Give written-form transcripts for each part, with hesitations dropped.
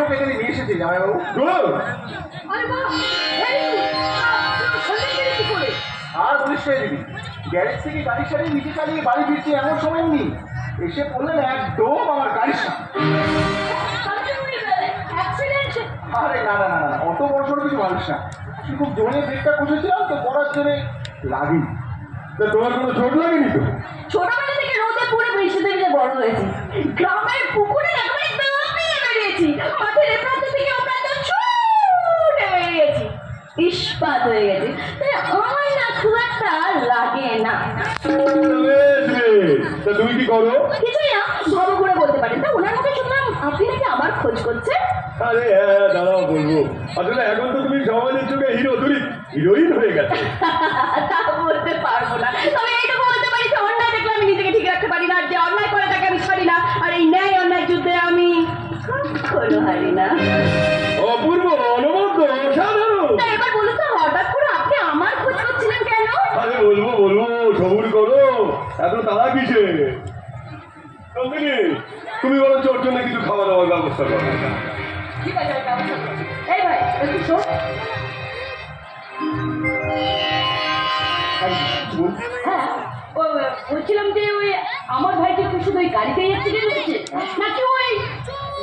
ওকে এখানে নিয়ে এসেছি জামাইবাবু। আর বলিস দিদি, গ্যারেজ থেকে গাড়ি সারিয়ে নিচে চালিয়ে বাড়ি ফিরছি এমন সময় উনি এসে পড়লেন একদম আমার গাড়ির সামনে। আরে না না না না, অত বড় সড়ো কিছু মানুষ না, খুব জোরে ব্রেকটা কষেছিলাম তো পড়ার জোরে লাগি। তোমার কোনো চোট লাগেনি তো? ছোটবেলা থেকে রোদে পুরো বৃষ্টি থেকে বড় হয়েছি, গ্রামের পুকুরে একবারে দাপিয়ে বেরিয়েছি, মাঠের এ প্রান্ত থেকে আমরা তো ছুটে বেরিয়েছি, ইস্পাত হয়ে গেছে, তাই আমার না খুব একটা লাগে না। তুমি কি করো? কিছুই না, ধরো করে বলতে পারেন। তা ওনার মুখে শুনলাম আপনি নাকি আমার খোঁজ করছেন। আরে হ্যাঁ দাঁড়াও বলবো, আসলে এখন তো তুমি সমাজের চোখে হিরোইন হয়ে গেছে। তা বলতে পারবো না, তবে এইটুকু বলতে পারি যে অন্যায় দেখলে আমি নিজেকে ঠিক রাখতে পারি না, আর যে অন্যায় করে তাকে আমি ছাড়ি না, আর এই ন্যায় অন্যায় যুদ্ধে আমি কখনো হারি না। অপূর্ব, অনবদ্য, অসাধারণ। তা এবার বলুন তো, হঠাৎ করে আপনি আমার খোঁজ করছিলেন কেন? আরে বলবো সবুর করো, এত তারা কিসে? তুমি বলো ওর জন্য কিছু খাওয়া দাওয়ার ব্যবস্থা করো। ঠিক আছে, ব্যবস্থা করছি। এই ভাই একটু শোন। হ্যাঁ, বলছিলাম যে ওই আমার ভাইকে কি শুধু ওই গাড়িতেই অ্যাক্সিডেন্ট হয়েছে, নাকি ওই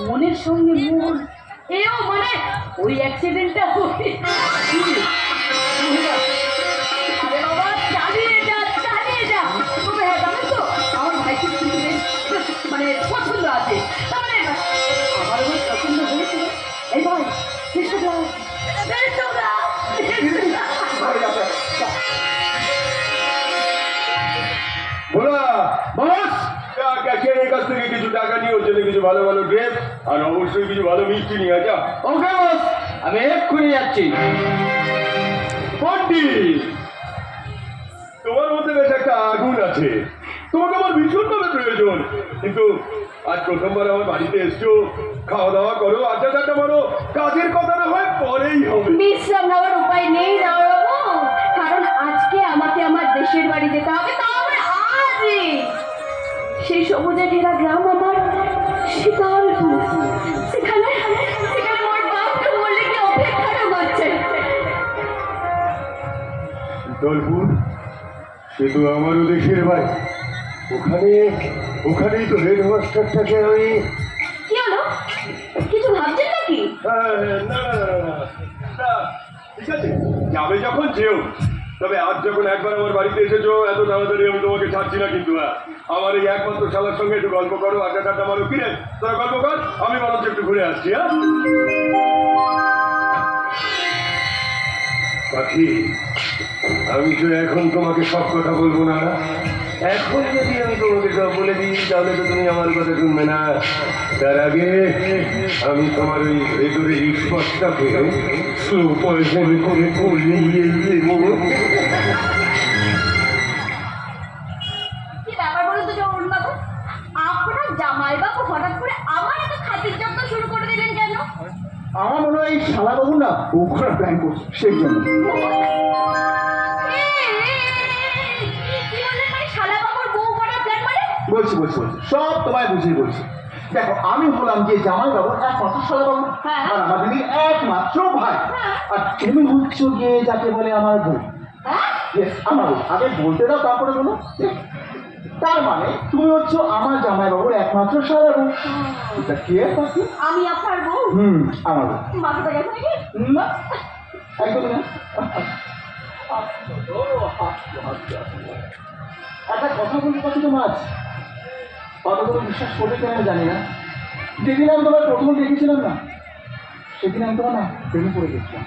মনের সঙ্গে মন এও মানে ওই অ্যাক্সিডেন্টটা আরে বাবা চালিয়ে যা তবে হ্যাঁ জানেন তো আমার ভাইকে কিন্তু মানে পছন্দ আছে, তার মানে আমার ওই পছন্দ হয়েছিল। এই ভাই কাছ থেকে কিছু টাকা নিয়ে ওর জন্য কিছু ভালো ভালো ড্রেস আর অবশ্যই কিছু ভালো মিষ্টি নিয়ে আসা। ওকে বস, আমি এক্ষুনি যাচ্ছি। তোমার মধ্যে বেশ একটা আগুন আছে, তোমাকে আমার ভীষণভাবে প্রয়োজন, কিন্তু আজ প্রথমবার আমার বাড়িতে এসছো, খাওয়া দাওয়া করো, আড্ডা টাড্ডা মারো, কাজের কথা না হয় পরেই হবে। বিশ্রাম নেওয়ার উপায় নেই দাঁড়াবো, কারণ আজকে আমাকে আমার দেশের বাড়ি যেতে হবে, তাও আবার আজই। সেই সবুজে ঘেরা গ্রাম আমার শীতলপুর, সেখানে আমার বাপকে বললে কি অপেক্ষাটা করছে। শীতলপুর সে তো আমারও দেশের বাড়ি, ওখানেই তো হেডমাস্টারটাকে আমি। কি হলো, কিছু ভাবছেন নাকি? না ঠিক আছে, যাবে যখন যেও, তবে আজ যখন একবার আমার বাড়িতে এসেছো এত তাড়াতাড়ি আমি তোমাকে ছাড়ছি না, কিন্তু আমার এই একমাত্র শালার সঙ্গে একটু গল্প করো, আড্ডা টাড্ডা মারো। কিরে তোরা গল্প কর, আমি বরঞ্চ একটু ঘুরে আসছি। হ্যাঁ পাখি, আমি তো এখন তোমাকে সব কথা বলবো না, এখন যদি আমি তোমাকে সব বলে দিই তাহলে তো তুমি আমার কথা শুনবে না। তার আগে আমি তোমার ওই ভেতরে রিক্সটাকে স্লো পয়সন করে করিয়ে দেবো। কি ব্যাপার বলুন তো জগন বাবু, আপনার জামাই বাবু হঠাৎ করে আমার এত খাতির যত্ন শুরু করে দিলেন কেন? আমার মনে হয় শালা বাবু না বউ করার প্ল্যান করছে, সেই জন্য। বলছি সব তোমায় বুঝিয়ে বলছি। দেখো আমি বললাম যে জামাই বাবু একমাত্র শালা বাবু, আর আমার দিদির একমাত্র ভাই, আর তুমি হচ্ছ গিয়ে যাকে বলে আমার বউ। আমার বউ, আগে বলতে দাও তারপরে বলো। তার মানে তুমি হচ্ছ আমার জামাই বাবুর একমাত্র শালা বউ। এটা কি পাখি? আমি আপনার বউ? আমার বউ। মাথাটা গেছে নাকি? না একদম না। একটা কথা বলতে পারছি তো মাছ, অত কোনো বিশ্বাস করবে কেন আমি জানি না। যেদিন আমি তোমার প্রথম দেখেছিলাম না, সেদিন আমি তোমার না প্রেমে পড়ে গেছিলাম,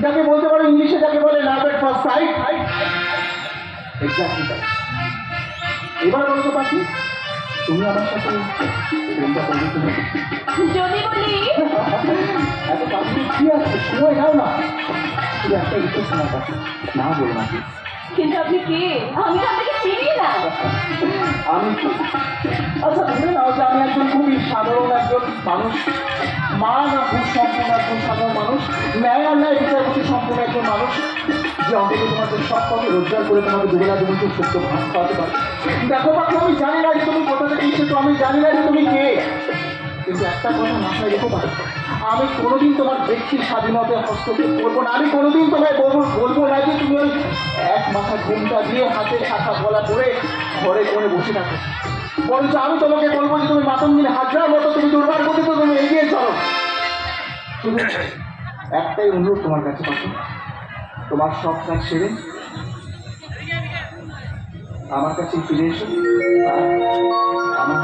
যাকে বলতে পারো ইংলিশে যাকে বলে লাভ এট ফার্স্ট সাইট। এক্স্যাক্টলি তাই। এবার বলো তো পাখি, তুমি আমার সাথে প্রেমটা করবে তুমি? যদি বলি এত পাখি কি আছে, সময় নাও না, শুধু একটা রিকোয়েস্ট আমার কাছে, না বলো না। কিন্তু আপনি কে? আমি আপনাকে চিনি না। আমি আচ্ছা ধরে নাও যে আমি একজন খুবই সাধারণ একজন মানুষ, মা না খুব সম্পূর্ণ একজন সাধারণ মানুষ, ন্যায় অন্যায় বিচারপতি সম্পূর্ণ একজন মানুষ, যে অন্তত তোমাদের সব পথে রোজগার করে তোমাকে দুবেলা দুমুঠো সত্য ভাত খাওয়াতে পারে। দেখো পাখি, আমি জানি না যে তুমি কোথা থেকে এসেছো, আমি জানি না যে তুমি কে, কিন্তু একটা কথা মাথায় রেখো পারো, আমি কোনোদিন তোমার ব্যক্তির স্বাধীনতায় হস্তক্ষেপ করবো না। আমি কোনোদিন তোমায় বলবো না যে তুমি ওই এক মাথা ঘুমটা দিয়ে হাতে শাখা গলা পরে ঘরে কোণে বসে থাকো। বরঞ্চ আমি তোমাকে বলবো যে তুমি মাতঙ্গিনী হাজরার মতো তুমি দুর্বার গতিতে তুমি এগিয়ে চলো। শুধু একটাই অনুরোধ তোমার কাছে পাবো, তোমার সব কাজ সেরে আমার কাছে ফিরে এসো আর আমার